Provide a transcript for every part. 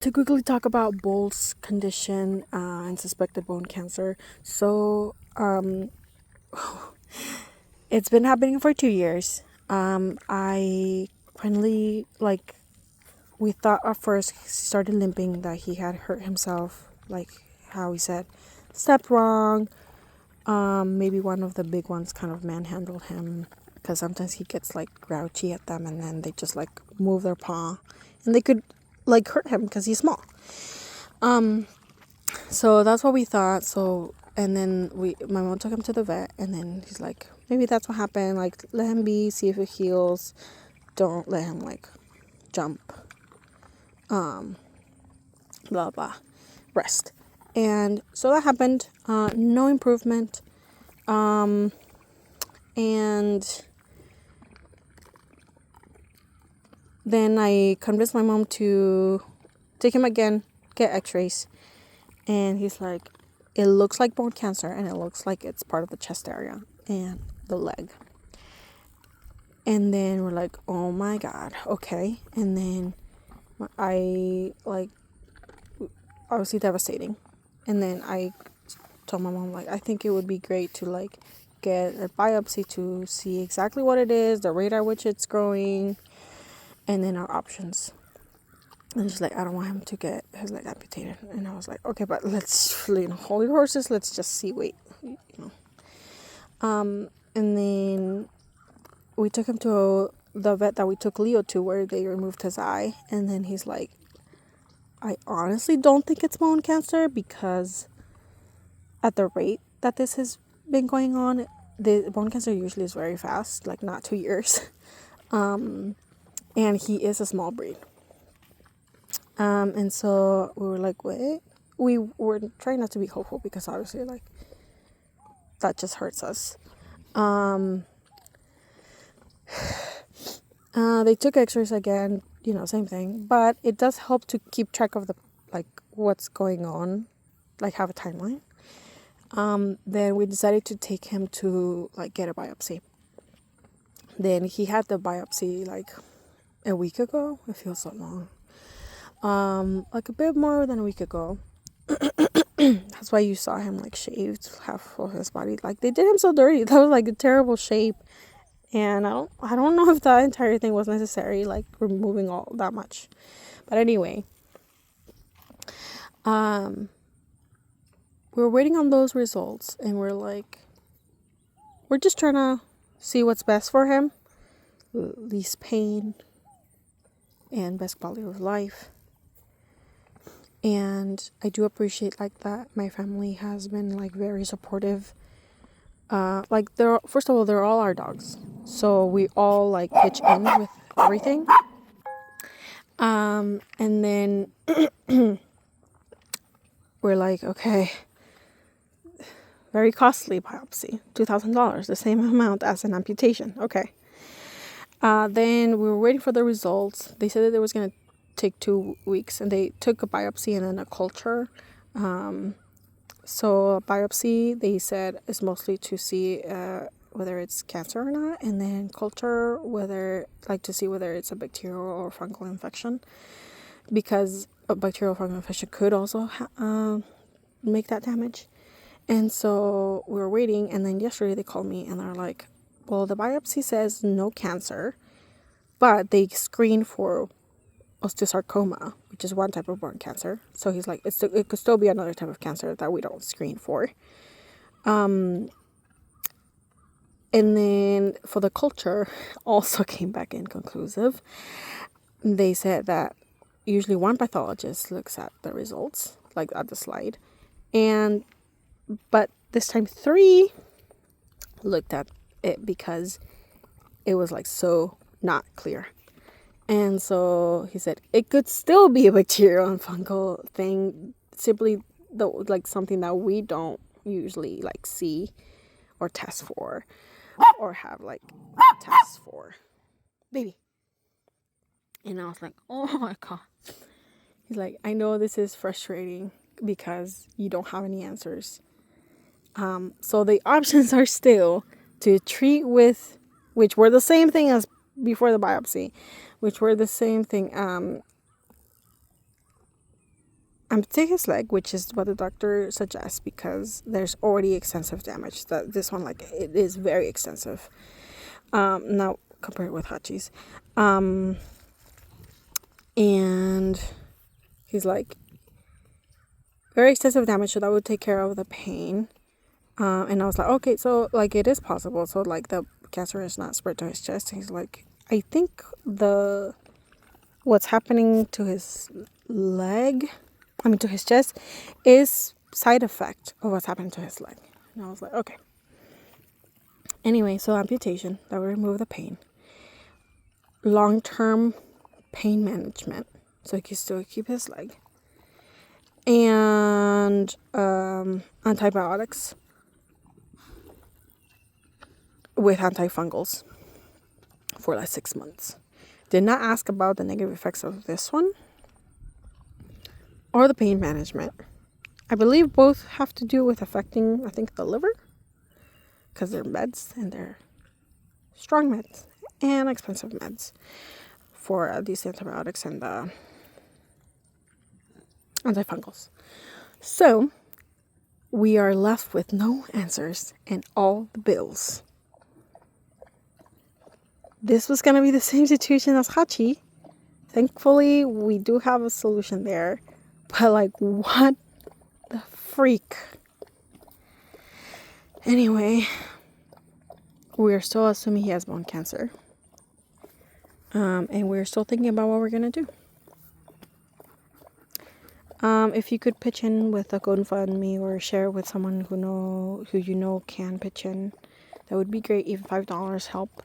To quickly talk about Bolt's condition and suspected bone cancer. So, it's been happening for 2 years. I finally, we thought at first he started limping that he had hurt himself, like how he said, stepped wrong. Maybe one of the big ones kind of manhandled him because sometimes he gets like grouchy at them and then they just like move their paw and they could like hurt him because he's small. So that's what we thought. So, and then my mom took him to the vet, and then he's like, maybe that's what happened. Like, let him be, see if it heals. Don't let him like jump. Blah blah. Rest. And so that happened. No improvement. And then I convinced my mom to take him again, get X-rays, and he's like, it looks like bone cancer, and it looks like it's part of the chest area and the leg. And then we're like, oh my God, okay. And then I, like, obviously devastating. And then I told my mom, like, I think it would be great to, like, get a biopsy to see exactly what it is, the rate at which it's growing, and then our options. And she's like, I don't want him to get his leg amputated. And I was like, okay, but let's, hold your horses. Let's just see, wait, And then we took him to the vet that we took Leo to, where they removed his eye. And then he's like, I honestly don't think it's bone cancer, because at the rate that this has been going on, the bone cancer usually is very fast, like not 2 years. And he is a small breed. And so we were like, wait, we were trying not to be hopeful, because obviously, like, that just hurts us. They took x-rays again, same thing, but it does help to keep track of what's going on, like have a timeline. Then we decided to take him to get a biopsy. Then he had the biopsy like a week ago. It feels so long. Like a bit more than a week ago. That's why you saw him like shaved half of his body. Like, they did him so dirty. That was like a terrible shape. And I don't know if that entire thing was necessary, like removing all that much. But anyway, we were waiting on those results, and we're just trying to see what's best for him, least pain and best quality of life. And I do appreciate that my family has been very supportive. First of all, they're all our dogs, so we all pitch in with everything. And then we're like, okay, very costly biopsy, $2,000, the same amount as an amputation. Okay. Then we were waiting for the results. They said that it was going to take 2 weeks, and they took a biopsy and then a culture. So a biopsy, they said, is mostly to see whether it's cancer or not, and then culture, to see whether it's a bacterial or fungal infection, because a bacterial fungal infection could also make that damage. And so we were waiting, and then yesterday they called me and they're like, well, the biopsy says no cancer, but they screen for osteosarcoma, which is one type of bone cancer. So he's like, it could still be another type of cancer that we don't screen for. And then for the culture, also came back inconclusive. They said that usually one pathologist looks at the results, like at the slide, but this time 3 looked at it, because it was so not clear. And so he said it could still be a bacterial and fungal thing, simply something that we don't usually see or test for, or have tests for. Baby. And I was like, oh my God. He's like, I know this is frustrating because you don't have any answers. So the options are still to treat with, which were the same thing as before the biopsy, which were the same thing, amputate his leg, which is what the doctor suggests because there's already extensive damage. That this one, like, it is very extensive. Now compared with Hachi's. And he's like, very extensive damage, so that would take care of the pain. And I was like, okay, so like it is possible. So like the cancer is not spread to his chest. And he's like, I think what's happening to his to his chest, is side effect of what's happening to his leg. And I was like, okay. Anyway, so amputation, that would remove the pain. Long-term pain management, so he can still keep his leg. And antibiotics with antifungals for like 6 months. Did not ask about the negative effects of this one or the pain management. I believe both have to do with affecting, I think, the liver, because they're meds and they're strong meds and expensive meds for these antibiotics and the antifungals. So we are left with no answers and all the bills. This was going to be the same situation as Hachi. Thankfully, we do have a solution there. But like, what the freak? Anyway, we're still assuming he has bone cancer. And we're still thinking about what we're going to do. If you could pitch in with a GoFundMe or share with someone who you know can pitch in, that would be great. Even $5 help.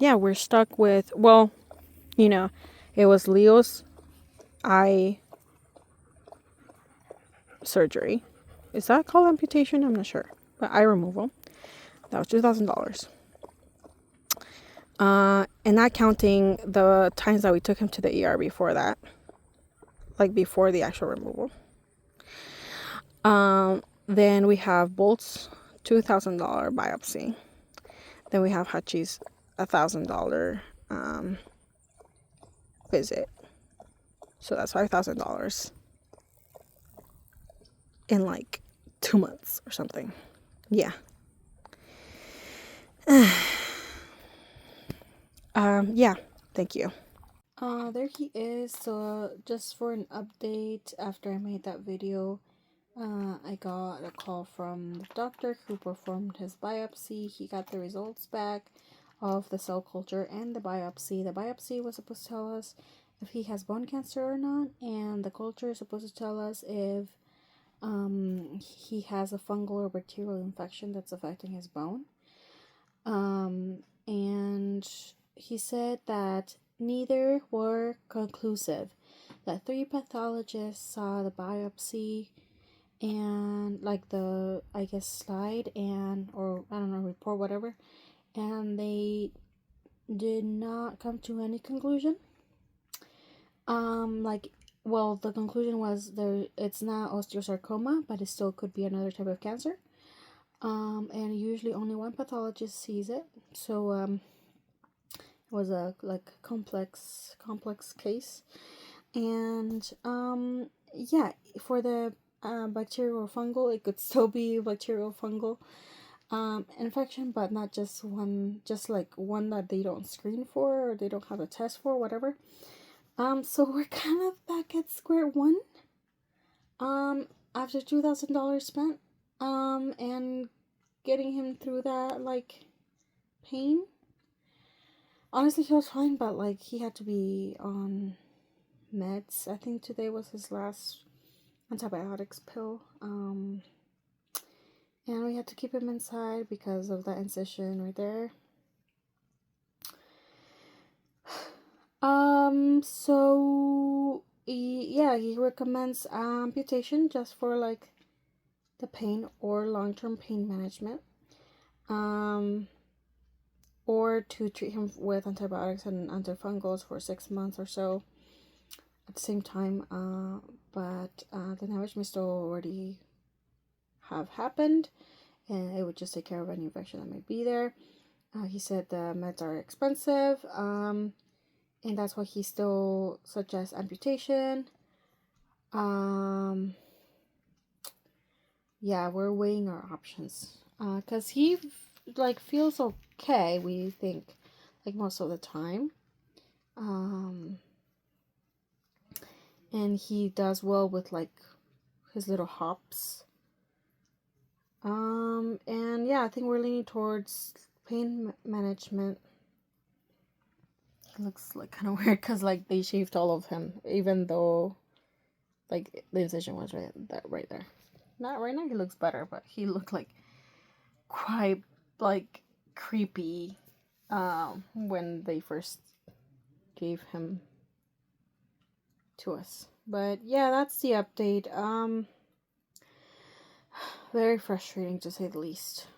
Yeah, we're stuck with, well, it was Leo's eye surgery. Is that called amputation? I'm not sure. But eye removal. That was $2,000. And not counting the times that we took him to the ER before that. Like before the actual removal. Then we have Bolt's $2,000 biopsy. Then we have Hachi's $1,000 visit. So that's $5,000 in like 2 months or something. Yeah. Yeah, thank you. There he is. So just for an update, after I made that video, I got a call from the doctor who performed his biopsy. He got the results back of the cell culture and the biopsy. The biopsy was supposed to tell us if he has bone cancer or not, and the culture is supposed to tell us if he has a fungal or bacterial infection that's affecting his bone. And he said that neither were conclusive. That 3 pathologists saw the biopsy and like the, I guess, slide or I don't know, report, whatever, and they did not come to any conclusion. The conclusion was it's not osteosarcoma, but it still could be another type of cancer. And usually only one pathologist sees it, so it was a complex case. And yeah, for the bacterial or fungal, it could still be bacterial fungal infection, but not just one that they don't screen for or they don't have a test for, whatever. So we're kind of back at square one. After $2,000 spent, and getting him through that pain. Honestly, he was fine, but he had to be on meds. I think today was his last antibiotics pill. And we had to keep him inside because of that incision right there. So he recommends amputation just for the pain or long-term pain management. Or to treat him with antibiotics and antifungals for 6 months or so at the same time. But the damage may still already have happened, and it would just take care of any infection that might be there. He said the meds are expensive, and that's why he still suggests amputation. Yeah, we're weighing our options. Cause he like feels okay, we think, like most of the time. And he does well with like his little hops. And yeah, I think we're leaning towards pain management. He looks like kind of weird because like they shaved all of him, even though like the incision was right there. Not right now. He looks better, but he looked like quite like creepy when they first gave him to us. But yeah, that's the update. Very frustrating to say the least.